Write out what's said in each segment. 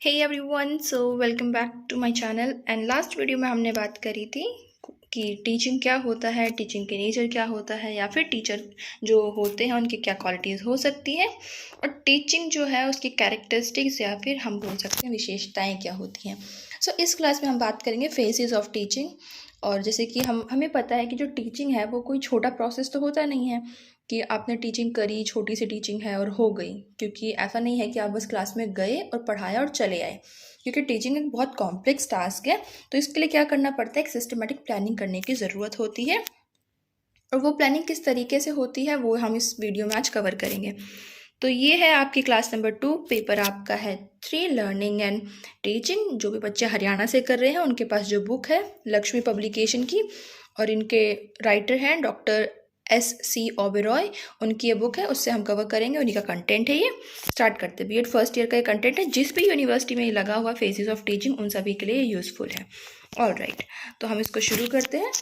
Hey everyone, so welcome back to my channel. And last video में हमने बात करी थी कि टीचिंग क्या होता है, टीचिंग के नेचर क्या होता है, या फिर टीचर जो होते हैं उनकी क्या क्वालिटीज़ हो सकती है, और टीचिंग जो है उसकी कैरेक्टरिस्टिक्स या फिर हम बोल सकते हैं विशेषताएं क्या होती हैं। सो इस क्लास में हम बात करेंगे फेजेस ऑफ टीचिंग। और जैसे कि हमें पता है कि जो टीचिंग है वो कोई छोटा प्रोसेस तो होता नहीं है कि आपने टीचिंग करी, छोटी सी टीचिंग है और हो गई, क्योंकि ऐसा नहीं है कि आप बस क्लास में गए और पढ़ाया और चले आए, क्योंकि टीचिंग एक बहुत कॉम्प्लेक्स टास्क है। तो इसके लिए क्या करना पड़ता है, एक सिस्टमेटिक प्लानिंग करने की ज़रूरत होती है, और वो प्लानिंग किस तरीके से होती है वो हम इस वीडियो में आज कवर करेंगे। तो ये है आपकी क्लास नंबर 2, पेपर आपका है 3, लर्निंग एंड टीचिंग। जो भी बच्चे हरियाणा से कर रहे हैं उनके पास जो बुक है लक्ष्मी पब्लिकेशन की, और इनके राइटर हैं डॉक्टर S.C. ओबेरॉय, उनकी ये बुक है, उससे हम कवर करेंगे, उन्हीं का कंटेंट है ये। स्टार्ट करते हैं। बीएड फर्स्ट ईयर का ये कंटेंट है, जिस भी यूनिवर्सिटी में ये लगा हुआ फेजेस ऑफ टीचिंग उन सभी के लिए ये यूज़फुल है। ऑलराइट, तो हम इसको शुरू करते हैं।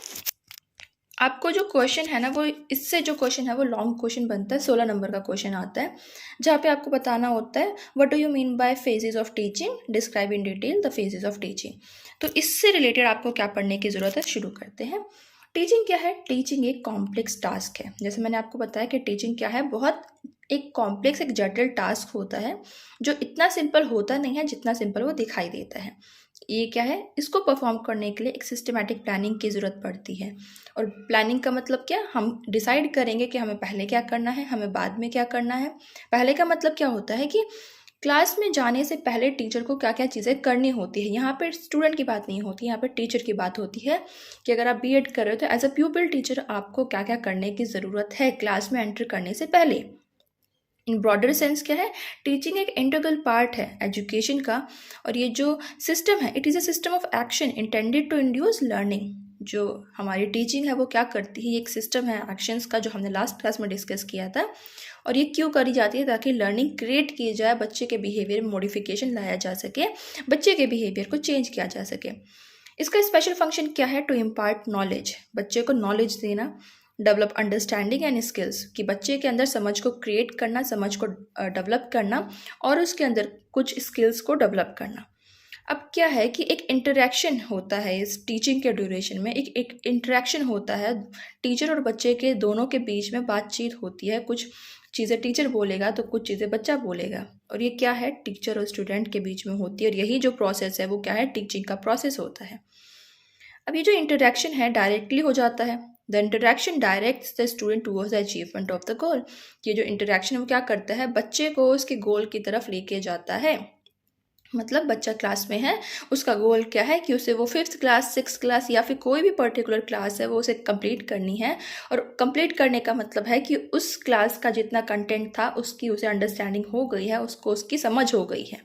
आपको जो क्वेश्चन है ना, वो इससे जो क्वेश्चन है वो लॉन्ग क्वेश्चन बनता है, 16 नंबर का क्वेश्चन आता है, जहाँ पे आपको बताना होता है what do you mean by phases of teaching, describe in detail the phases of teaching. तो इससे रिलेटेड आपको क्या पढ़ने की ज़रूरत है, शुरू करते हैं। टीचिंग क्या है? टीचिंग एक कॉम्प्लेक्स टास्क है। जैसे मैंने आपको बताया कि टीचिंग क्या है, बहुत एक कॉम्प्लेक्स, एक जटिल टास्क होता है, जो इतना सिंपल होता नहीं है जितना सिंपल वो दिखाई देता है। ये क्या है, इसको परफॉर्म करने के लिए एक सिस्टमैटिक प्लानिंग की ज़रूरत पड़ती है। और प्लानिंग का मतलब क्या, हम डिसाइड करेंगे कि हमें पहले क्या करना है, हमें बाद में क्या करना है। पहले का मतलब क्या होता है कि क्लास में जाने से पहले टीचर को क्या क्या चीज़ें करनी होती है। यहाँ पर स्टूडेंट की बात नहीं होती, यहाँ पर टीचर की बात होती है कि अगर आप बीएड कर रहे हो तो एज अ प्यूपिल टीचर आपको क्या क्या करने की ज़रूरत है क्लास में एंटर करने से पहले। इन ब्रॉडर सेंस क्या है, टीचिंग एक इंटीग्रल पार्ट है एजुकेशन का, और ये जो सिस्टम है, it is a system of action intended to induce learning. जो हमारी टीचिंग है वो क्या करती है, ये एक सिस्टम है एक्शंस का, जो हमने लास्ट क्लास में डिस्कस किया था। और ये क्यों करी जाती है, ताकि लर्निंग क्रिएट की जाए, बच्चे के बिहेवियर में मॉडिफिकेशन लाया जा सके, बच्चे के बिहेवियर को चेंज किया जा सके। इसका स्पेशल फंक्शन क्या है, टू इम्पार्ट नॉलेज, बच्चे को नॉलेज देना, डेवलप अंडरस्टैंडिंग एंड स्किल्स, कि बच्चे के अंदर समझ को क्रिएट करना, समझ को डेवलप करना, और उसके अंदर कुछ स्किल्स को डेवलप करना। अब क्या है कि एक इंटरेक्शन होता है इस टीचिंग के ड्यूरेशन में, एक इंटरेक्शन होता है टीचर और बच्चे के दोनों के बीच में, बातचीत होती है, कुछ चीज़ें टीचर बोलेगा तो कुछ चीज़ें बच्चा बोलेगा, और ये क्या है, टीचर और स्टूडेंट के बीच में होती है। और यही जो प्रोसेस है वो क्या है, टीचिंग का प्रोसेस होता है। अब ये जो इंटरेक्शन है डायरेक्टली हो जाता है, the interaction directs the student towards the achievement of the goal. ये जो इंटरेक्शन है वो क्या करता है, बच्चे को उसके गोल की तरफ लेके जाता है। मतलब बच्चा क्लास में है, उसका गोल क्या है कि उसे वो 5th क्लास, 6th क्लास, या फिर कोई भी पर्टिकुलर क्लास है वो उसे कंप्लीट करनी है। और कंप्लीट करने का मतलब है कि उस क्लास का जितना कंटेंट था उसकी उसे अंडरस्टैंडिंग हो गई है, उसको उसकी समझ हो गई है।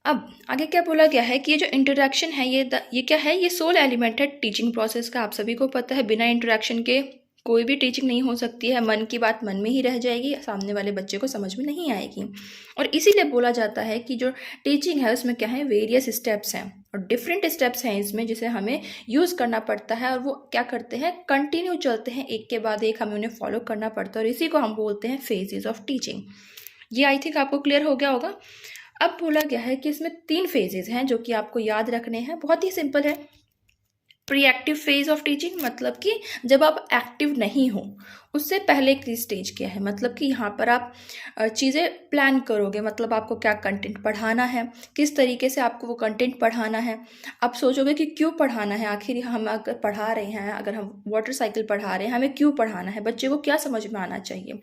अब आगे क्या बोला गया है कि ये जो इंटरेक्शन है, ये क्या है, ये सोल एलिमेंट है टीचिंग प्रोसेस का। आप सभी को पता है बिना इंटरेक्शन के कोई भी टीचिंग नहीं हो सकती है, मन की बात मन में ही रह जाएगी, सामने वाले बच्चे को समझ में नहीं आएगी। और इसीलिए बोला जाता है कि जो टीचिंग है उसमें क्या है, वेरियस स्टेप्स हैं, और डिफरेंट स्टेप्स हैं इसमें, जिसे हमें यूज़ करना पड़ता है, और वो क्या करते हैं, कंटिन्यू चलते हैं, एक के बाद एक हमें उन्हें फॉलो करना पड़ता है, और इसी को हम बोलते हैं फेजेस ऑफ टीचिंग। ये आई थिंक आपको क्लियर हो गया होगा। अब बोला गया है कि इसमें 3 फेजेस हैं जो कि आपको याद रखने हैं, बहुत ही सिंपल है। Pre active phase of teaching, मतलब कि जब आप एक्टिव नहीं हो उससे पहले की स्टेज क्या है, मतलब कि यहाँ पर आप चीज़ें प्लान करोगे, मतलब आपको क्या कंटेंट पढ़ाना है, किस तरीके से आपको वो कंटेंट पढ़ाना है। आप सोचोगे कि क्यों पढ़ाना है, आखिर हम अगर पढ़ा रहे हैं, अगर हम वाटर साइकिल पढ़ा रहे हैं, हमें क्यों पढ़ाना है, बच्चे को क्या समझ में आना चाहिए।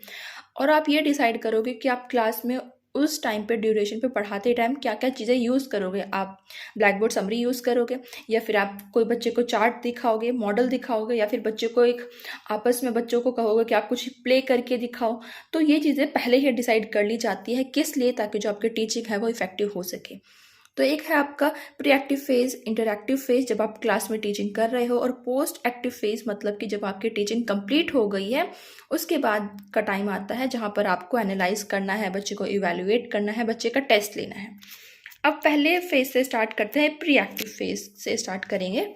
और आप ये डिसाइड करोगे कि आप क्लास में उस टाइम पे, ड्यूरेशन पे पढ़ाते टाइम क्या क्या चीज़ें यूज़ करोगे। आप ब्लैक बोर्ड समरी यूज़ करोगे, या फिर आप कोई बच्चे को चार्ट दिखाओगे, मॉडल दिखाओगे, या फिर बच्चे को एक आपस में बच्चों को कहोगे कि आप कुछ प्ले करके दिखाओ। तो ये चीज़ें पहले ही डिसाइड कर ली जाती है, किस लिए, ताकि जो आपकी टीचिंग है वो इफेक्टिव हो सके। तो एक है आपका pre active phase, interactive phase, जब आप क्लास में टीचिंग कर रहे हो, और पोस्ट एक्टिव फेज, मतलब कि जब आपकी टीचिंग कंप्लीट हो गई है उसके बाद का टाइम आता है जहाँ पर आपको एनालाइज करना है, बच्चे को इवैल्यूएट करना है, बच्चे का टेस्ट लेना है। अब पहले फेज से स्टार्ट करते हैं, प्री एक्टिव फेज से स्टार्ट करेंगे।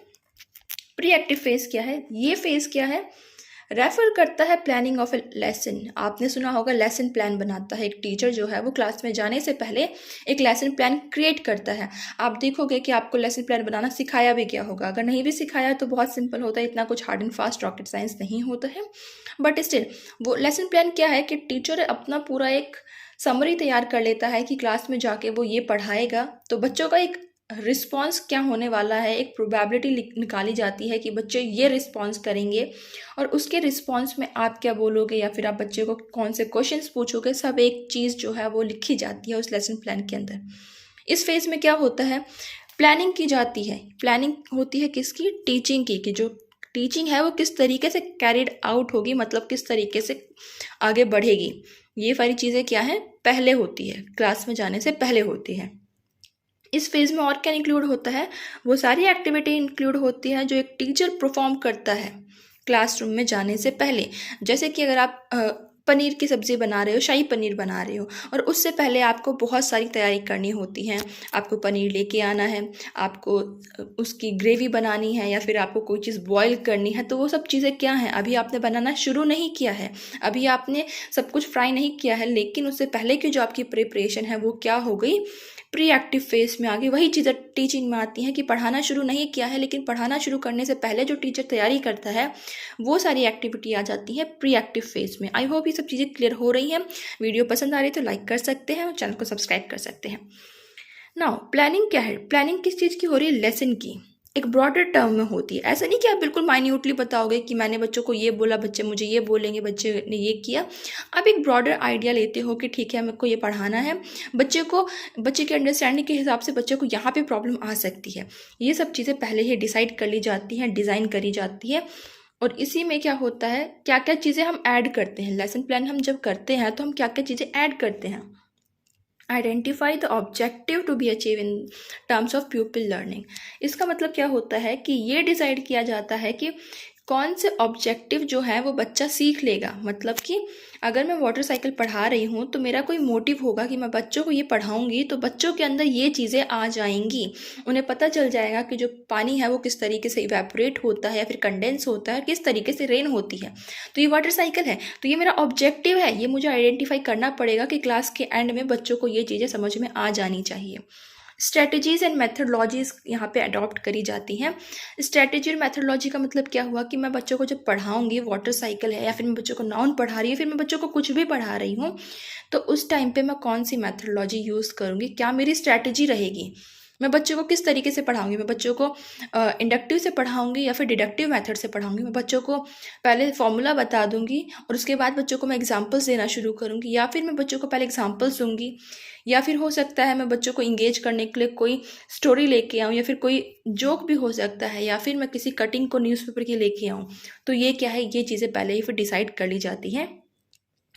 प्री एक्टिव फेज क्या है, ये फेज क्या है, रेफर करता है प्लानिंग ऑफ ए लेसन। आपने सुना होगा लेसन प्लान बनाता है एक टीचर जो है वो क्लास में जाने से पहले एक लेसन प्लान क्रिएट करता है। आप देखोगे कि आपको लेसन प्लान बनाना सिखाया भी क्या होगा। अगर नहीं भी सिखाया तो बहुत सिंपल होता है, इतना कुछ hard and fast rocket science नहीं होता है। बट स्टिल वो लेसन प्लान क्या है कि टीचर अपना पूरा एक समरी तैयार कर लेता है कि क्लास में जाके वो ये पढ़ाएगा, तो बच्चों का एक रिस्पॉन्स क्या होने वाला है, एक प्रोबेबिलिटी निकाली जाती है कि बच्चे ये रिस्पॉन्स करेंगे और उसके रिस्पॉन्स में आप क्या बोलोगे या फिर आप बच्चे को कौन से क्वेश्चंस पूछोगे, सब एक चीज़ जो है वो लिखी जाती है उस लेसन प्लान के अंदर। इस फेज में क्या होता है, प्लानिंग की जाती है। प्लानिंग होती है किसकी, टीचिंग की, कि जो टीचिंग है वो किस तरीके से कैरिड आउट होगी, मतलब किस तरीके से आगे बढ़ेगी। ये सारी चीज़ें क्या है, पहले होती है, क्लास में जाने से पहले होती है। इस फेज में और क्या इंक्लूड होता है, वो सारी एक्टिविटी इंक्लूड होती है जो एक टीचर परफॉर्म करता है क्लासरूम में जाने से पहले। जैसे कि अगर आप पनीर की सब्ज़ी बना रहे हो, शाही पनीर बना रहे हो, और उससे पहले आपको बहुत सारी तैयारी करनी होती है। आपको पनीर लेके आना है, आपको उसकी ग्रेवी बनानी है, या फिर आपको कोई चीज़ बॉईल करनी है। तो वो सब चीज़ें क्या हैं, अभी आपने बनाना शुरू नहीं किया है, अभी आपने सब कुछ फ्राई नहीं किया है, लेकिन उससे पहले की जो आपकी प्रिपरेशन है वो क्या हो गई, प्री एक्टिव फेज में आ गई। वही चीज़ें टीचिंग में आती हैं कि पढ़ाना शुरू नहीं किया है, लेकिन पढ़ाना शुरू करने से पहले जो टीचर तैयारी करता है वो सारी एक्टिविटी आ जाती है प्री एक्टिव फेज में। आई होप ये सब चीज़ें क्लियर हो रही हैं। वीडियो पसंद आ रही है तो लाइक कर सकते हैं और चैनल को सब्सक्राइब कर सकते हैं। नाउ प्लानिंग क्या है, प्लानिंग किस चीज़ की हो रही है, लेसन की, एक ब्रॉडर टर्म में होती है। ऐसा नहीं कि आप बिल्कुल माइन्यूटली बताओगे कि मैंने बच्चों को ये बोला, बच्चे मुझे ये बोलेंगे, बच्चे ने ये किया। आप एक ब्रॉडर आइडिया लेते हो कि ठीक है मेरे को ये पढ़ाना है, बच्चे के अंडरस्टैंडिंग के हिसाब से बच्चे को यहाँ पे प्रॉब्लम आ सकती है। ये सब चीज़ें पहले ही डिसाइड कर ली जाती हैं, डिज़ाइन करी जाती है। और इसी में क्या होता है, क्या क्या चीज़ें हम ऐड करते हैं, लेसन प्लान हम जब करते हैं तो हम क्या क्या चीज़ें ऐड करते हैं। Identify the objective to be achieve in terms of pupil learning. इसका मतलब क्या होता है कि ये डिसाइड किया जाता है कि कौन से ऑब्जेक्टिव जो है वो बच्चा सीख लेगा। मतलब कि अगर मैं वाटर साइकिल पढ़ा रही हूँ तो मेरा कोई मोटिव होगा कि मैं बच्चों को ये पढ़ाऊँगी तो बच्चों के अंदर ये चीज़ें आ जाएंगी। उन्हें पता चल जाएगा कि जो पानी है वो किस तरीके से इवेपोरेट होता है या फिर कंडेंस होता है, किस तरीके से रेन होती है। तो ये वाटर साइकिल है, तो ये मेरा ऑब्जेक्टिव है, ये मुझे आइडेंटिफाई करना पड़ेगा कि क्लास के एंड में बच्चों को ये चीज़ें समझ में आ जानी चाहिए। स्ट्रेटजीज़ एंड मेथडोलॉजीज़ यहाँ पे अडॉप्ट करी जाती हैं। स्ट्रेटजी और मेथडोलॉजी का मतलब क्या हुआ कि मैं बच्चों को जब पढ़ाऊँगी, वाटर साइकिल है या फिर मैं बच्चों को नाउन पढ़ा रही हूँ, फिर मैं बच्चों को कुछ भी पढ़ा रही हूँ, तो उस टाइम पे मैं कौन सी मेथडोलॉजी यूज़ करूँगी, क्या मेरी स्ट्रेटजी रहेगी, मैं बच्चों को किस तरीके से पढ़ाऊँगी। मैं बच्चों को इंडक्टिव से पढ़ाऊँगी या फिर डिडक्टिव मेथड से पढ़ाऊँगी। मैं बच्चों को पहले फॉर्मूला बता दूँगी और उसके बाद बच्चों को मैं एग्जाम्पल्स देना शुरू करूँगी, या फिर मैं बच्चों को पहले एग्जाम्पल्स दूँगी, या फिर हो सकता है मैं बच्चों को इंगेज करने के लिए कोई स्टोरी लेके आऊँ, या फिर कोई जोक भी हो सकता है, या फिर मैं किसी कटिंग को न्यूज़पेपर की लेके आऊँ। तो ये क्या है, ये चीज़ें पहले ही फिर डिसाइड कर ली जाती हैं।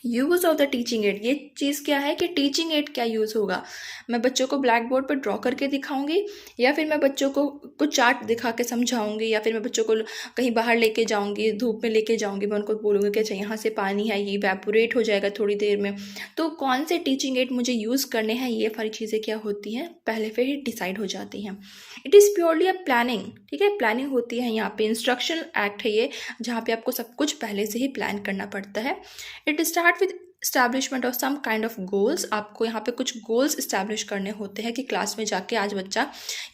Use of the teaching add, ये चीज़ क्या है कि टीचिंग एड क्या यूज़ होगा। मैं बच्चों को ब्लैक बोर्ड पर ड्रॉ करके दिखाऊंगी, या फिर मैं बच्चों को कुछ चार्ट दिखा के समझाऊंगी, या फिर मैं बच्चों को कहीं बाहर लेके जाऊंगी, धूप में लेके जाऊंगी, मैं उनको बोलूँगी कि अच्छा यहाँ से पानी है, ये इवेपोरेट हो जाएगा थोड़ी देर में। तो कौन से टीचिंग एड मुझे यूज़ करने हैं, ये सारी चीज़ें क्या होती हैं, पहले फिर ही डिसाइड हो जाती हैं। It is purely a planning, ठीक है, प्लानिंग होती है यहाँ पे। इंस्ट्रक्शन एक्ट है ये, जहाँ पे आपको सब कुछ पहले से ही प्लान करना पड़ता है। It start with establishment of some kind of goals. आपको यहाँ पे कुछ गोल्स इस्टेब्लिश करने होते हैं कि क्लास में जाके आज बच्चा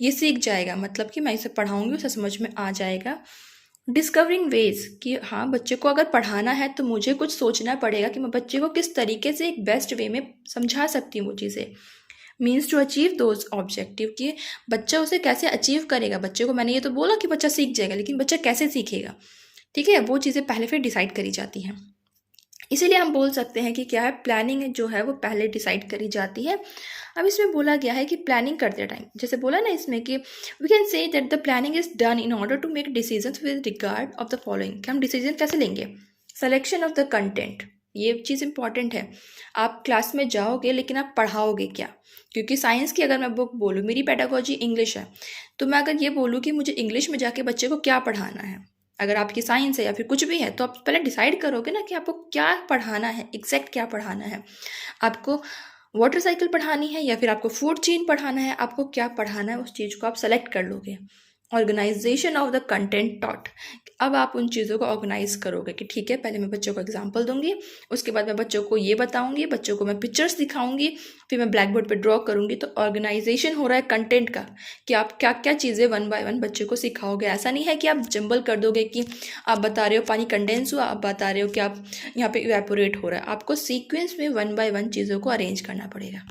ये सीख जाएगा, मतलब कि मैं इसे पढ़ाऊँगी उसे समझ में आ जाएगा। डिस्कवरिंग वेज, कि हाँ बच्चे को अगर पढ़ाना है तो मुझे कुछ सोचना पड़ेगा कि मैं बच्चे को किस तरीके से एक बेस्ट वे में समझा सकती हूँ वो चीज़ें। Means to achieve those objective, कि बच्चा उसे कैसे अचीव करेगा। बच्चे को मैंने ये तो बोला कि बच्चा सीख जाएगा, लेकिन बच्चा कैसे सीखेगा, ठीक है, वो चीज़ें पहले फिर डिसाइड करी जाती हैं। इसीलिए हम बोल सकते हैं कि क्या है, प्लानिंग जो है वो पहले डिसाइड करी जाती है। अब इसमें बोला गया है कि प्लानिंग करते टाइम, जैसे बोला ना इसमें कि we can say that the planning is done in order to make decisions with regard of the following, कि हम डिसीजन कैसे लेंगे। सिलेक्शन ऑफ द कंटेंट, ये चीज़ इंपॉर्टेंट है। आप क्लास में जाओगे लेकिन आप पढ़ाओगे क्या, क्योंकि साइंस की अगर मैं बुक बोलूँ, मेरी पेडागोजी इंग्लिश है, तो मैं अगर ये बोलूँ कि मुझे इंग्लिश में जाके बच्चे को क्या पढ़ाना है, अगर आपकी साइंस है या फिर कुछ भी है, तो आप पहले डिसाइड करोगे ना कि आपको क्या पढ़ाना है, एग्जैक्ट क्या पढ़ाना है। आपको वाटर साइकिल पढ़ानी है या फिर आपको फूड चेन पढ़ाना है, आपको क्या पढ़ाना है, उस चीज़ को आप सेलेक्ट कर लोगे। Organisation of the content taught. अब आप उन चीज़ों को ऑर्गेनाइज करोगे कि ठीक है, पहले मैं बच्चों को एग्जांपल दूंगी, उसके बाद मैं बच्चों को ये बताऊंगी, बच्चों को मैं पिक्चर्स दिखाऊंगी, फिर मैं ब्लैक बोर्ड पर ड्रॉ करूंगी। तो ऑर्गेनाइजेशन हो रहा है कंटेंट का कि आप क्या क्या चीज़ें वन बाय वन बच्चों को सिखाओगे। ऐसा नहीं है कि आप जंबल कर दोगे कि आप बता रहे हो पानी कंडेंस हुआ, आप बता रहे हो कि आप यहाँ पे इवेपोरेट हो रहा है। आपको सीक्वेंस में वन बाय वन चीज़ों को अरेंज करना पड़ेगा।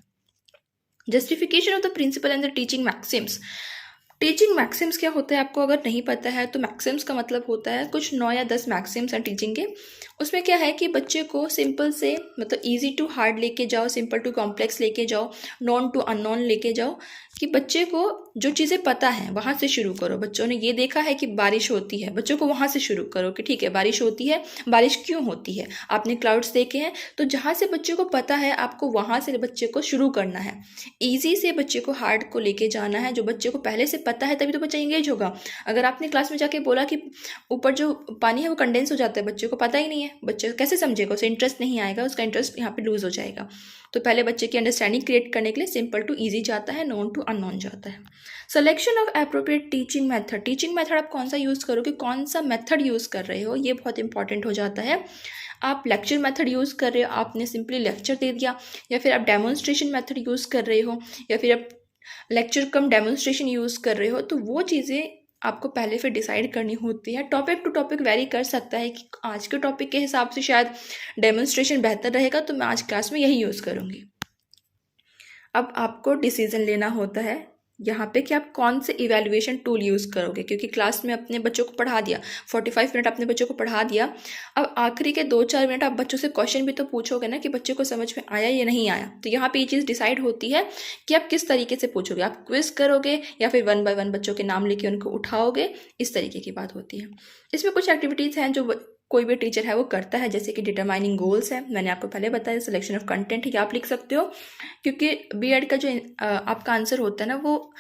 Justification of the principle and the teaching maxims. Teaching maxims क्या होता है आपको अगर नहीं पता है तो मैक्सिम्स का मतलब होता है कुछ 9 या 10 मैक्सिम्स हैं टीचिंग के। उसमें क्या है कि बच्चे को सिंपल से मतलब इजी टू हार्ड लेके जाओ, सिंपल टू कॉम्प्लेक्स लेके जाओ, नॉन टू अननोन लेके जाओ, कि बच्चे को जो चीज़ें पता है वहाँ से शुरू करो। बच्चों ने ये देखा है कि बारिश होती है, बच्चों को वहाँ से शुरू करो कि ठीक है बारिश होती है, बारिश क्यों होती है, आपने क्लाउड्स देखे हैं, तो जहाँ से बच्चे को पता है आपको वहाँ से बच्चे को शुरू करना है। ईजी से बच्चे को हार्ड को लेके जाना है। जो बच्चे को पहले से पता है तभी तो बच्चा इंगेज होगा। अगर आपने क्लास में जाके बोला कि ऊपर जो पानी है वो कंडेंस हो जाता है, बच्चे को पता ही नहीं है, बच्चे कैसे समझेगा, उसे इंटरेस्ट नहीं आएगा, उसका इंटरेस्ट यहाँ पे लूज हो जाएगा। तो पहले बच्चे की अंडरस्टैंडिंग क्रिएट करने के लिए सिंपल टू ईजी जाता है, नॉन टू अननोन जाता है। Selection of appropriate teaching method. Teaching method आप कौन सा यूज़ करोगे, कौन सा मेथड यूज़ कर रहे हो, ये बहुत इंपॉर्टेंट हो जाता है। आप लेक्चर मेथड यूज़ कर रहे हो, आपने सिंपली लेक्चर दे दिया, या फिर आप डेमोन्स्ट्रेशन मेथड यूज़ कर रहे हो, या फिर आप लेक्चर कम डेमोन्स्ट्रेशन यूज़ कर रहे हो, तो वो चीज़ें आपको पहले फिर डिसाइड करनी होती है। टॉपिक टू टॉपिक वेरी कर सकता है कि आज के टॉपिक के हिसाब से शायद डेमोन्स्ट्रेशन बेहतर रहेगा, तो मैं आज क्लास में यही यूज़ करूँगी। अब आपको डिसीजन लेना होता है यहाँ पे कि आप कौन से इवैल्यूएशन टूल यूज़ करोगे, क्योंकि क्लास में अपने बच्चों को पढ़ा दिया, 45 मिनट अपने बच्चों को पढ़ा दिया, अब आखिरी के 2-4 मिनट आप बच्चों से क्वेश्चन भी तो पूछोगे ना कि बच्चे को समझ में आया या नहीं आया। तो यहाँ पे ये चीज़ डिसाइड होती है कि आप किस तरीके से पूछोगे, आप क्विज करोगे या फिर वन बाय वन बच्चों के नाम लेके उनको उठाओगे, इस तरीके की बात होती है। इसमें कुछ एक्टिविटीज़ हैं जो कोई भी टीचर है वो करता है, जैसे कि डिटरमाइनिंग गोल्स है, मैंने आपको पहले बताया। सिलेक्शन ऑफ कंटेंट है, आप लिख सकते हो, क्योंकि बीएड का जो आपका आंसर होता है ना वो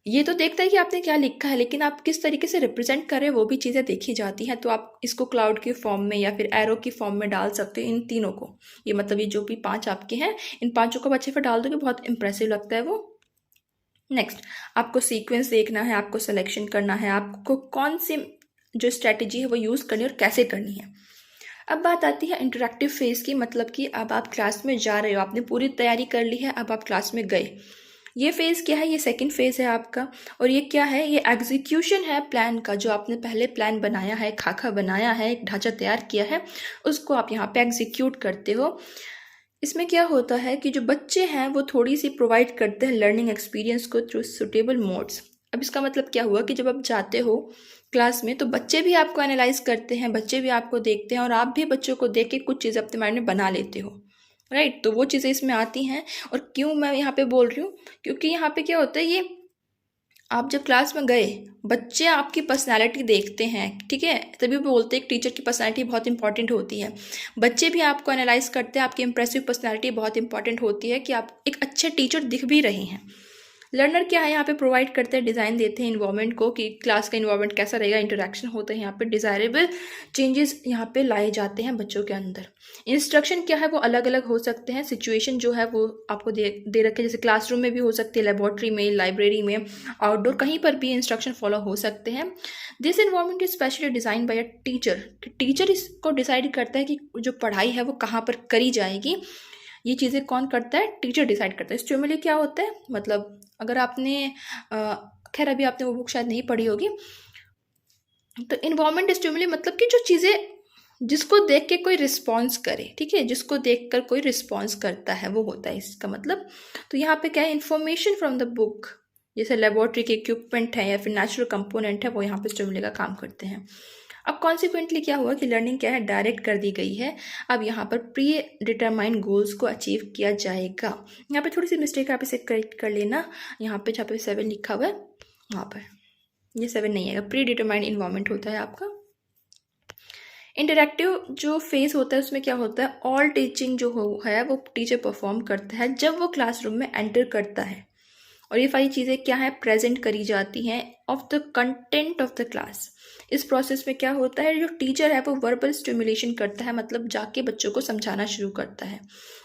ये तो देखता है कि आपने क्या लिखा है, लेकिन आप किस तरीके से रिप्रेजेंट कर रहे हो वो भी चीज़ें देखी जाती हैं। तो आप इसको क्लाउड के फॉर्म में या फिर एरो की फॉर्म में डाल सकते हो इन तीनों को। ये मतलब ये जो भी 5 आपके हैं, इन 5 को अच्छे से डाल दोगे, बहुत इंप्रेसिव लगता है वो। नेक्स्ट, आपको सीक्वेंस देखना है, आपको सिलेक्शन करना है, आपको कौन सी जो स्ट्रैटेजी है वो यूज़ करनी है और कैसे करनी है। अब बात आती है इंटरेक्टिव फेज की, मतलब कि अब आप क्लास में जा रहे हो, आपने पूरी तैयारी कर ली है, अब आप क्लास में गए। ये फेज़ क्या है, ये सेकंड फेज़ है आपका। और ये क्या है, ये एग्जीक्यूशन है प्लान का। जो आपने पहले प्लान बनाया है, खाका बनाया है, एक ढांचा तैयार किया है, उसको आप यहाँ पे एग्जीक्यूट करते हो। इसमें क्या होता है कि जो बच्चे हैं वो थोड़ी सी प्रोवाइड करते हैं लर्निंग एक्सपीरियंस को थ्रू सुटेबल मोड्स। अब इसका मतलब क्या हुआ कि जब आप जाते हो क्लास में तो बच्चे भी आपको एनालाइज करते हैं, बच्चे भी आपको देखते हैं, और आप भी बच्चों को देख के कुछ चीज़ें अपने माइंड में बना लेते हो, राइट। तो वो चीज़ें इसमें आती हैं। और क्यों मैं यहाँ पे बोल रही हूँ, क्योंकि यहाँ पे क्या होता है, ये आप जब क्लास में गए, बच्चे आपकी पर्सनालिटी देखते हैं, ठीक है, तभी बोलते हैं एक टीचर की पर्सनालिटी बहुत इंपॉर्टेंट होती है। बच्चे भी आपको एनालाइज करते हैं, आपकी इंप्रेसिव पर्सनालिटी बहुत इंपॉर्टेंट होती है कि आप एक अच्छे टीचर दिख भी रहे हैं। लर्नर क्या है यहाँ पे प्रोवाइड करते हैं, डिज़ाइन देते हैं इन्वायरमेंट को कि क्लास का इन्वायरमेंट कैसा रहेगा, इंटरेक्शन होता है यहाँ पे, डिज़ायरेबल चेंजेस यहाँ पे लाए जाते हैं बच्चों के अंदर। इंस्ट्रक्शन क्या है वो अलग अलग हो सकते हैं, सिचुएशन जो है वो आपको दे रखे, जैसे क्लासरूम में भी हो सकती है, लेबोरेटरी में, लाइब्रेरी में, आउटडोर, कहीं पर भी इंस्ट्रक्शन फॉलो हो सकते हैं। This environment is specially design by a teacher. Teacher इसको डिसाइड करता है कि जो पढ़ाई है वो कहाँ पर करी जाएगी। ये चीज़ें कौन करता है, टीचर डिसाइड करता है। स्टिमुली क्या होता है, मतलब अगर आपने खैर अभी आपने वो बुक शायद नहीं पढ़ी होगी, तो इन्वायरमेंट स्टिमुली मतलब कि जो चीज़ें जिसको देख के कोई रिस्पॉन्स करे, ठीक है, जिसको देख कर कोई रिस्पॉन्स करता है वो होता है इसका मतलब। तो यहाँ पे क्या है, इन्फॉर्मेशन फ्रॉम द बुक, जैसे लेबोरेटरी के इक्विपमेंट है या फिर नेचुरल कंपोनेंट है, वो यहाँ पे स्टिमुली का काम करते हैं। अब कॉन्सिक्वेंटली क्या हुआ कि लर्निंग क्या है, डायरेक्ट कर दी गई है। अब यहाँ पर प्री डिटरमाइंड गोल्स को अचीव किया जाएगा। यहाँ पे थोड़ी सी मिस्टेक आप इसे करेक्ट कर लेना, यहाँ पे जहाँ पे 7 लिखा हुआ है वहाँ पर ये 7 नहीं आएगा, प्री डिटरमाइंड इन्वायरमेंट होता है आपका। इंटरैक्टिव जो फेज होता है उसमें क्या होता है, ऑल टीचिंग जो है वो टीचर परफॉर्म करता है जब वो क्लासरूम में एंटर करता है, और ये सारी चीज़ें क्या है, प्रेजेंट करी जाती हैं of the content of the class. इस प्रोसेस में क्या होता है, जो टीचर है वो वर्बल स्टिमुलेशन करता है, मतलब जाके बच्चों को समझाना शुरू करता है।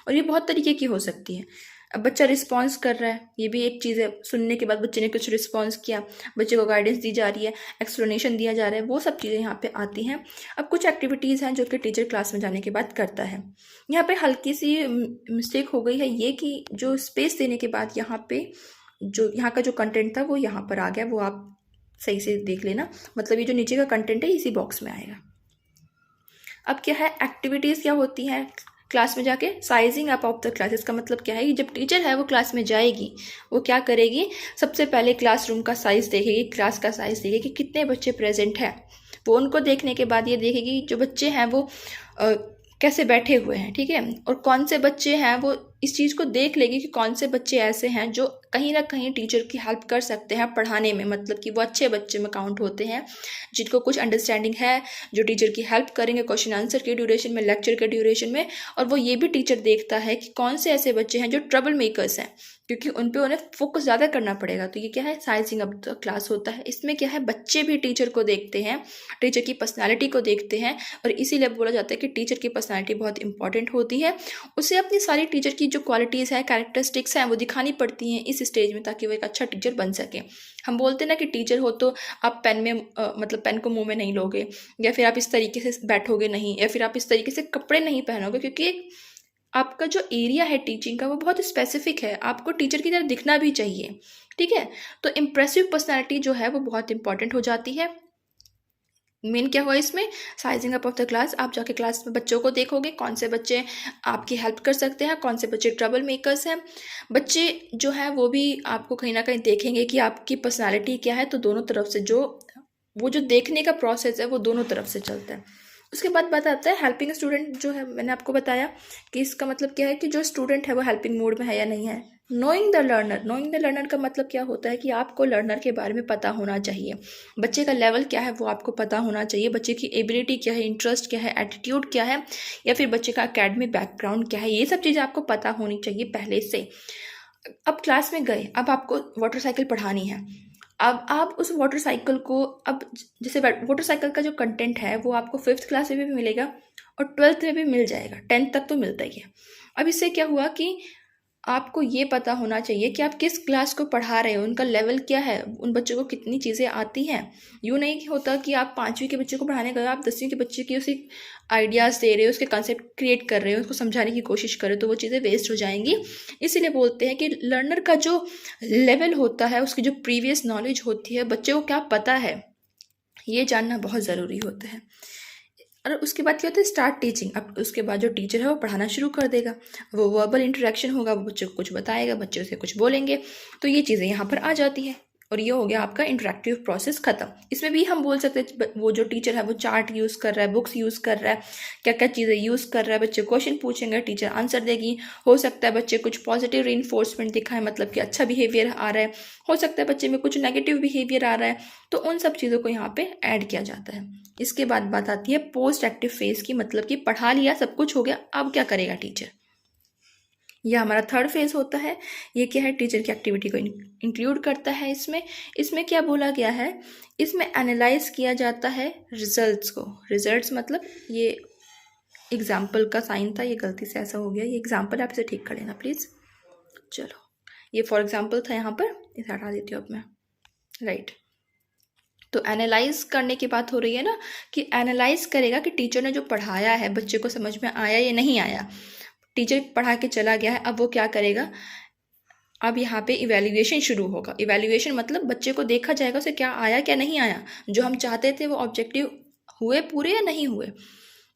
और ये बहुत तरीके की हो सकती है, अब बच्चा रिस्पॉन्स कर रहा है, ये भी एक चीज़ है। सुनने के बाद बच्चे ने कुछ रिस्पॉन्स किया, बच्चे को गाइडेंस दी जा रही है, एक्सप्लेनेशन दिया जा रहा है, वो सब चीज़ें यहाँ पे आती हैं। अब कुछ एक्टिविटीज़ हैं जो कि टीचर क्लास में जाने के बाद करता है। यहाँ पे हल्की सी मिस्टेक हो गई है ये कि जो स्पेस देने के बाद यहाँ पे जो यहाँ का जो कंटेंट था वो यहाँ पर आ गया, वो आप सही से देख लेना। मतलब ये जो नीचे का कंटेंट है इसी बॉक्स में आएगा। अब क्या है, एक्टिविटीज़ क्या होती हैं क्लास में जाके, sizing up of the classes का मतलब क्या है कि जब टीचर है वो क्लास में जाएगी, वो क्या करेगी, सबसे पहले क्लासरूम का साइज़ देखेगी, क्लास का साइज़ देखेगी कि कितने बच्चे प्रेजेंट हैं। वो उनको देखने के बाद ये देखेगी जो बच्चे हैं वो कैसे बैठे हुए हैं, ठीक है, और कौन से बच्चे हैं, वो इस चीज़ को देख लेगी कि कौन से बच्चे ऐसे हैं जो कहीं ना कहीं टीचर की हेल्प कर सकते हैं पढ़ाने में, मतलब कि वो अच्छे बच्चे में काउंट होते हैं, जिनको कुछ अंडरस्टैंडिंग है, जो टीचर की हेल्प करेंगे क्वेश्चन आंसर के ड्यूरेशन में, लेक्चर के ड्यूरेशन में। और वो ये भी टीचर देखता है कि कौन से ऐसे बच्चे हैं जो ट्रबल मेकर्स हैं, क्योंकि उन पे उन्हें फोकस ज़्यादा करना पड़ेगा। तो ये क्या है, साइजिंग अप द क्लास होता है। इसमें क्या है, बच्चे भी टीचर को देखते हैं, टीचर की पर्सनालिटी को देखते हैं, और इसीलिए बोला जाता है कि टीचर की पर्सनालिटी बहुत इंपॉर्टेंट होती है। उसे अपनी सारी टीचर की जो क्वालिटीज़ है, कैरेक्टरिस्टिक्स हैं, वो दिखानी पड़ती हैं इस स्टेज में, ताकि वो एक अच्छा टीचर बन सके। हम बोलते हैं ना कि टीचर हो तो आप पेन में मतलब पेन को मुंह में नहीं लोगे, या फिर आप इस तरीके से बैठोगे नहीं, या फिर आप इस तरीके से कपड़े नहीं पहनोगे, क्योंकि आपका जो एरिया है टीचिंग का वो बहुत स्पेसिफिक है, आपको टीचर की तरह दिखना भी चाहिए, ठीक है। तो इम्प्रेसिव पर्सनैलिटी जो है वो बहुत इंपॉर्टेंट हो जाती है। मेन क्या हुआ इसमें, sizing up of the class. आप जाके क्लास में बच्चों को देखोगे, कौन से बच्चे आपकी हेल्प कर सकते हैं, कौन से बच्चे ट्रबल मेकर्स हैं। बच्चे जो है वो भी आपको कहीं ना कहीं देखेंगे कि आपकी पर्सनालिटी क्या है, तो दोनों तरफ से वो जो देखने का प्रोसेस है वो दोनों तरफ से चलता है। उसके बाद बात आता है हेल्पिंग स्टूडेंट, जो है मैंने आपको बताया कि इसका मतलब क्या है कि जो स्टूडेंट है वो हेल्पिंग मोड में है या नहीं है। Knowing the learner, knowing the learner का मतलब क्या होता है कि आपको लर्नर के बारे में पता होना चाहिए, बच्चे का लेवल क्या है वो आपको पता होना चाहिए, बच्चे की एबिलिटी क्या है, इंटरेस्ट क्या है, एटीट्यूड क्या है, या फिर बच्चे का एकेडमिक बैकग्राउंड क्या है, ये सब चीज़ें आपको पता होनी चाहिए पहले से। अब क्लास में गए, अब आपको वाटर साइकिल पढ़ानी है। अब आप उस वाटर साइकिल को, अब जैसे वाटर साइकिल का जो कंटेंट है वो आपको 5th क्लास में भी मिलेगा और 12th में भी मिल जाएगा, 10th तक तो मिलता ही है। अब इससे क्या हुआ कि आपको ये पता होना चाहिए कि आप किस क्लास को पढ़ा रहे हो, उनका लेवल क्या है, उन बच्चों को कितनी चीज़ें आती हैं। यूँ नहीं होता कि आप 5वीं के बच्चे को पढ़ाने गए, आप 10वीं के बच्चे की उसी आइडियाज़ दे रहे हो, उसके कॉन्सेप्ट क्रिएट कर रहे हो, उसको समझाने की कोशिश कर रहे हो, तो वो चीज़ें वेस्ट हो जाएंगी। इसीलिए बोलते हैं कि लर्नर का जो लेवल होता है, उसकी जो प्रीवियस नॉलेज होती है, बच्चे को क्या पता है, ये जानना बहुत ज़रूरी होता है। और उसके बाद क्या होता है, स्टार्ट टीचिंग। अब उसके बाद जो टीचर है वो पढ़ाना शुरू कर देगा, वो वर्बल इंटरेक्शन होगा, वो बच्चे को कुछ बताएगा, बच्चे उसे कुछ बोलेंगे, तो ये चीज़ें यहाँ पर आ जाती हैं। और ये हो गया आपका इंटरेक्टिव प्रोसेस खत्म। इसमें भी हम बोल सकते हैं वो जो टीचर है वो चार्ट यूज़ कर रहा है, बुक्स यूज़ कर रहा है, क्या क्या चीज़ें यूज़ कर रहा है, बच्चे क्वेश्चन पूछेंगे, टीचर आंसर देगी। हो सकता है बच्चे कुछ पॉजिटिव रीइंफोर्समेंट दिखाएं, मतलब कि अच्छा बिहेवियर आ रहा है, हो सकता है बच्चे में कुछ नेगेटिव बिहेवियर आ रहा है, तो उन सब चीज़ों को यहाँ पे ऐड किया जाता है। इसके बाद बात आती है पोस्ट एक्टिव फेज की, मतलब कि पढ़ा लिया, सब कुछ हो गया, अब क्या करेगा टीचर। यह हमारा थर्ड फेज होता है। ये क्या है, टीचर की एक्टिविटी को इंक्लूड करता है। इसमें क्या बोला गया है, इसमें एनालाइज किया जाता है रिजल्ट्स को। रिजल्ट्स मतलब ये एग्जाम्पल का साइन था, ये गलती से ऐसा हो गया, ये एग्जाम्पल आप इसे ठीक कर लेना प्लीज़। चलो, ये फॉर एग्जाम्पल था यहाँ पर, इसे हटा देती हूँ अब मैं, राइट। तो एनालाइज करने की बात हो रही है ना, कि एनालाइज करेगा कि टीचर ने जो पढ़ाया है बच्चे को समझ में आया या नहीं आया। टीचर पढ़ा के चला गया है, अब वो क्या करेगा, अब यहाँ पे इवैल्यूएशन शुरू होगा। इवैल्यूएशन मतलब बच्चे को देखा जाएगा उसे क्या आया क्या नहीं आया, जो हम चाहते थे वो ऑब्जेक्टिव हुए पूरे या नहीं हुए।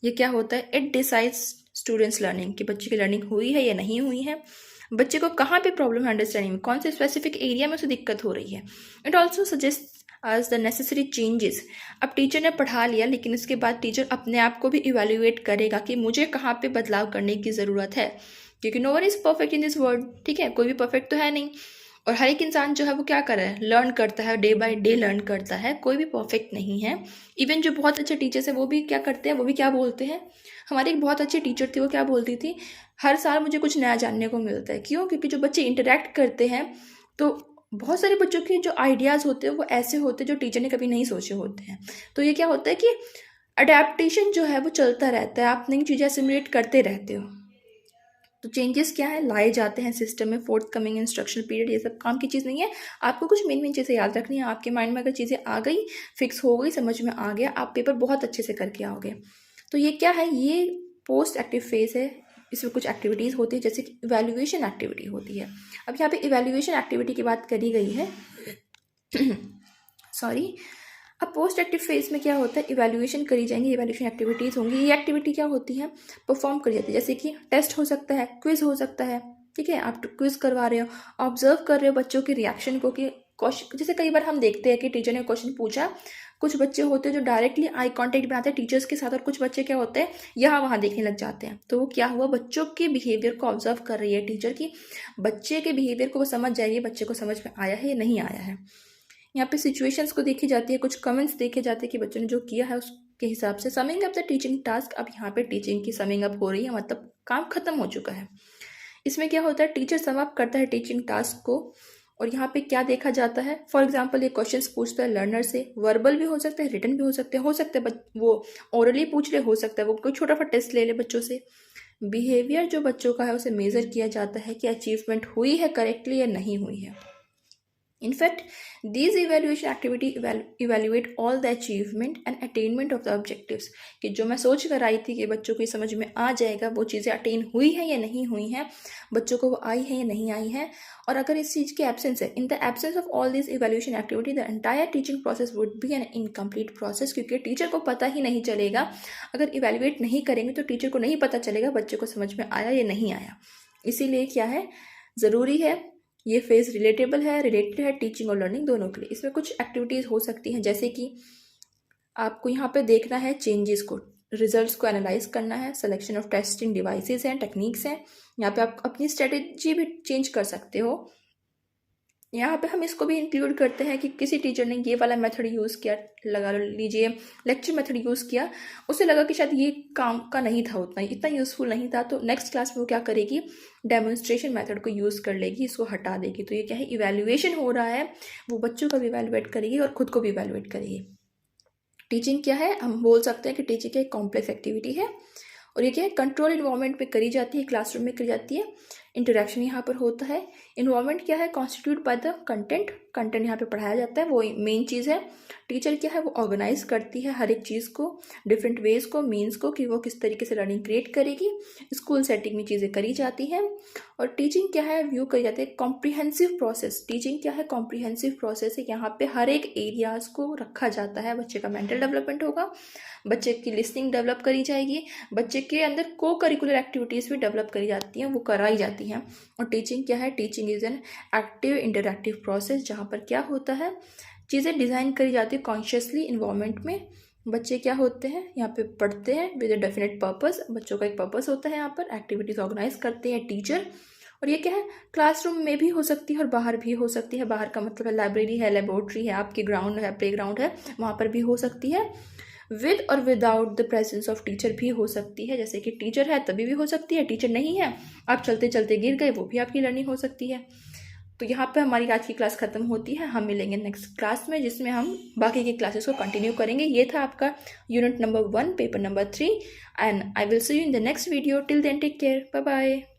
ये क्या होता है, इट डिसाइड्स स्टूडेंट्स लर्निंग, कि बच्चे की लर्निंग हुई है या नहीं हुई है, बच्चे को कहाँ पे प्रॉब्लम है अंडरस्टैंडिंग में, कौन से स्पेसिफिक एरिया में उसे दिक्कत हो रही है। It also suggest as the necessary changes. अब टीचर ने पढ़ा लिया, लेकिन इसके बाद टीचर अपने आप को भी इवैल्यूएट करेगा कि मुझे कहाँ पे बदलाव करने की ज़रूरत है, क्योंकि no one is perfect in this world, ठीक है, कोई भी परफेक्ट तो है नहीं। और हर एक इंसान जो है वो क्या कर रहा है, लर्न करता है, डे बाय डे लर्न करता है, कोई भी परफेक्ट नहीं है। इवन जो बहुत अच्छे टीचर्स हैं वो भी क्या करते हैं, वो भी क्या बोलते हैं। हमारी एक बहुत अच्छी टीचर थी, वो क्या बोलती थी, हर साल मुझे कुछ नया जानने को मिलता है। क्यों, क्योंकि जो बच्चे इंटरेक्ट करते हैं तो बहुत सारे बच्चों के जो आइडियाज़ होते हैं वो ऐसे होते हैं जो टीचर ने कभी नहीं सोचे होते हैं। तो ये क्या होता है कि अडेप्टेशन जो है वो चलता रहता है, आप नई चीज़ें असिमुलेट करते रहते हो। तो चेंजेस क्या है, लाए जाते हैं सिस्टम में, फोर्थ कमिंग इंस्ट्रक्शनल पीरियड, ये सब काम की चीज़ नहीं है। आपको कुछ मेन चीज़ें याद रखनी है। आपके माइंड में अगर चीज़ें आ गई, फिक्स हो गई, समझ में आ गया, आप पेपर बहुत अच्छे से करके आओगे। तो ये क्या है, ये पोस्ट एक्टिव फेज है। इसमें कुछ एक्टिविटीज़ होती है, जैसे कि इवैल्यूएशन एक्टिविटी होती है। अब यहाँ पे इवैल्यूएशन एक्टिविटी की बात करी गई है सॉरी। अब पोस्ट एक्टिव फेज में क्या होता है, इवैल्यूएशन करी जाएंगी, इवैल्यूएशन एक्टिविटीज़ होंगी। ये एक्टिविटी क्या होती है, परफॉर्म करी जाती है। जैसे कि टेस्ट हो सकता है, क्विज हो सकता है, ठीक है, आप क्विज करवा रहे हो, ऑब्जर्व कर रहे हो बच्चों के रिएक्शन को, कि क्वेश्चन, जैसे कई बार हम देखते हैं कि टीचर ने क्वेश्चन पूछा, कुछ बच्चे होते हैं जो डायरेक्टली आई कांटेक्ट बनाते हैं टीचर्स के साथ, और कुछ बच्चे क्या होते हैं यहाँ वहाँ देखने लग जाते हैं। तो वो क्या हुआ, बच्चों के बिहेवियर को ऑब्जर्व कर रही है टीचर की, बच्चे के बिहेवियर को वो समझ जाएगी, बच्चे को समझ में आया है या नहीं आया है। यहाँ पे सिचुएशंस को देखी जाती है, कुछ कमेंट्स देखे जाते हैं कि बच्चों ने जो किया है उसके हिसाब से। Summing up the teaching task, अब यहाँ पे टीचिंग की समिंग अप हो रही है, मतलब काम खत्म हो चुका है। इसमें क्या होता है, टीचर सम अप करता है टीचिंग टास्क को, और यहाँ पे क्या देखा जाता है, फॉर एग्जाम्पल ये क्वेश्चंस पूछता है लर्नर से, वर्बल भी हो सकता है, रिटन भी हो सकते हैं, वो ओरली पूछ ले, हो सकता है वो कोई छोटा सा टेस्ट ले ले बच्चों से। बिहेवियर जो बच्चों का है उसे मेजर किया जाता है कि अचीवमेंट हुई है करेक्टली या नहीं हुई है। In fact, these evaluation activity evaluate all the achievement and attainment of the objectives, कि जो मैं सोच कर आई थी कि बच्चों को ये समझ में आ जाएगा, वो चीज़ें अटेन हुई हैं या नहीं हुई हैं, बच्चों को वो आई है या नहीं आई है। और अगर इस चीज़ की एब्सेंस है, in the absence of all this evaluation activity, the entire teaching process would be N incomplete process, क्योंकि टीचर को पता ही नहीं चलेगा। अगर इवैल्यूएट नहीं करेंगे तो टीचर को नहीं पता चलेगा बच्चे को समझ में आया या नहीं आया। इसीलिए क्या है, ज़रूरी है, ये फेज रिलेटेबल है, रिलेटेड है टीचिंग और लर्निंग दोनों के लिए। इसमें कुछ एक्टिविटीज़ हो सकती हैं, जैसे कि आपको यहाँ पे देखना है चेंजेस को, रिजल्ट्स को एनालाइज करना है, सिलेक्शन ऑफ टेस्टिंग डिवाइसेस हैं, टेक्निक्स हैं। यहाँ पे आप अपनी स्ट्रेटेजी भी चेंज कर सकते हो। यहाँ पे हम इसको भी इंक्लूड करते हैं कि किसी टीचर ने ये वाला मेथड यूज़ किया, लगा लीजिए लेक्चर मेथड यूज़ किया, उसे लगा कि शायद ये काम का नहीं था, इतना यूज़फुल नहीं था, तो नेक्स्ट क्लास में वो क्या करेगी, डेमोन्स्ट्रेशन मेथड को यूज़ कर लेगी, इसको हटा देगी। तो ये क्या है, इवैल्यूएशन हो रहा है, वो बच्चों का भी इवैल्यूएट करेगी और खुद को भी इवैल्यूएट करेगी। टीचिंग क्या है, हम बोल सकते हैं कि टीचिंग एक कॉम्प्लेक्स एक्टिविटी है, और ये क्या है, कंट्रोल इन्वायरमेंट में करी जाती है, क्लासरूम में करी जाती है। इंटरेक्शन यहाँ पर होता है। इन्वायरमेंट क्या है, constitute by the content, content यहाँ पे पढ़ाया जाता है, वो मेन चीज़ है। टीचर क्या है, वो ऑर्गेनाइज करती है हर एक चीज़ को, डिफरेंट वेज को, मीन्स को, कि वो किस तरीके से लर्निंग क्रिएट करेगी। स्कूल सेटिंग में चीज़ें करी जाती हैं। और टीचिंग क्या है, व्यू करी जाती है, कॉम्प्रिहेंसिव प्रोसेस। टीचिंग क्या है, कॉम्प्रिहेंसिव प्रोसेस है, यहाँ पे हर एक एरियाज को रखा जाता है। बच्चे का मेंटल डेवलपमेंट होगा, बच्चे की लिसनिंग डेवलप करी जाएगी, बच्चे के अंदर को करिकुलर एक्टिविटीज़ भी डेवलप करी जाती हैं, वो कराई जाती हैं। और टीचिंग क्या है, teaching is an active interactive process, जहाँ पर क्या होता है, चीज़ें डिज़ाइन करी जाती है कॉन्शियसली इन्वायरमेंट में। बच्चे क्या होते हैं, यहाँ पे पढ़ते हैं विद अ डेफिनेट पर्पस, बच्चों का एक पर्पस होता है, यहाँ पर एक्टिविटीज़ ऑर्गेनाइज करते हैं टीचर। और ये क्या है, क्लासरूम में भी हो सकती है और बाहर भी हो सकती है। बाहर का मतलब है लाइब्रेरी है, लेबोरेटरी है, आपकी ग्राउंड है, प्ले ग्राउंड है, वहाँ पर भी हो सकती है। विद और without the presence of teacher भी हो सकती है, जैसे कि टीचर है तभी भी हो सकती है, टीचर नहीं है, आप चलते चलते गिर गए, वो भी आपकी लर्निंग हो सकती है। तो यहाँ पे हमारी आज की क्लास खत्म होती है। हम मिलेंगे नेक्स्ट क्लास में, जिसमें हम बाकी की क्लासेस को कंटिन्यू करेंगे। ये था आपका unit number 1, paper number 3, and I will see you in the next video. Till then take care, bye bye.